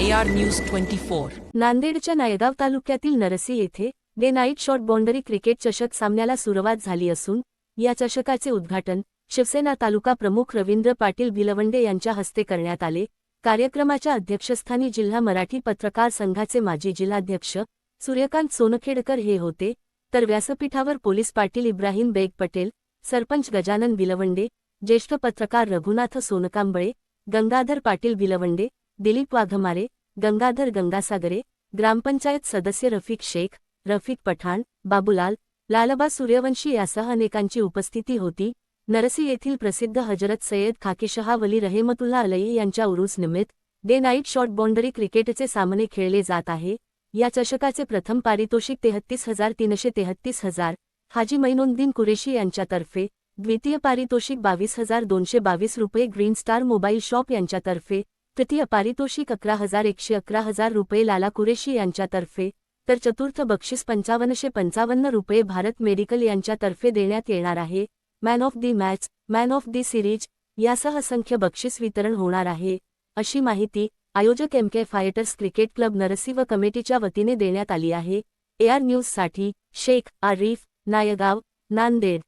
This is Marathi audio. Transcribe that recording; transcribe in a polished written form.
AR news 24. नांदेडच्या नायगाव तालुक्यातील नरसी येथे day night short boundary cricket चषक सामन्याला सुरुवात झाली असून या चषकाचे उद्घाटन शिवसेना तालुका प्रमुख रवींद्र पाटील भिलवंडे यांच्या हस्ते करण्यात आले। कार्यक्रमाच्या अध्यक्षस्थानी जिल्हा मराठी पत्रकार संघाचे माजी जिल्हाध्यक्ष सूर्यकांत सोनखेडकर हे होते, तर व्यासपीठावर पोलीस पाटील इब्राहिम बेग पटेल, सरपंच गजानन भिलवंडे, ज्येष्ठ पत्रकार रघुनाथ सोनकांबळे, गंगाधर पाटील भिलवंडे, दिलीप वाघमारे, गंगाधर गंगासागरे, ग्रामपंचायत सदस्य रफिक शेख, रफिक पठाण, बाबूलाल, लालबा सूर्यवंशी यासह अनेकांची उपस्थिती होती। नरसी येथील प्रसिद्ध हजरत सय्यद खाकीशहा वली रहेमतुल्लाह अलैहि यांच्या उरूस निमित्त डे नाईट शॉर्ट बाउंडरी क्रिकेटचे सामने खेळले जात आहे। या चषकाचे प्रथम पारितोषिक 33,333,000 हाजी मैनुद्दीन कुरेशी यांच्यातर्फे, द्वितीय पारितोषिक 22,222 रुपये ग्रीन स्टार मोबाईल शॉप यांच्यातर्फे, तृतीय पारितोषिक 11,111 रुपये लाला कुरेशी यांच्यातर्फे, तर चतुर्थ बक्षीस 5555 रुपये भारत मेडिकल यांच्यातर्फे देण्यात येणार आहे। Man of the match, man of the series यासह असंख्य बक्षीस वितरण होणार आहे, अशी माहिती आयोजक MK fighters cricket club Narsi व कमिटीच्या वतीने देण्यात आली आहे। AR न्यूजसाठी शेख आरिफ, नायगाव, नांदेड।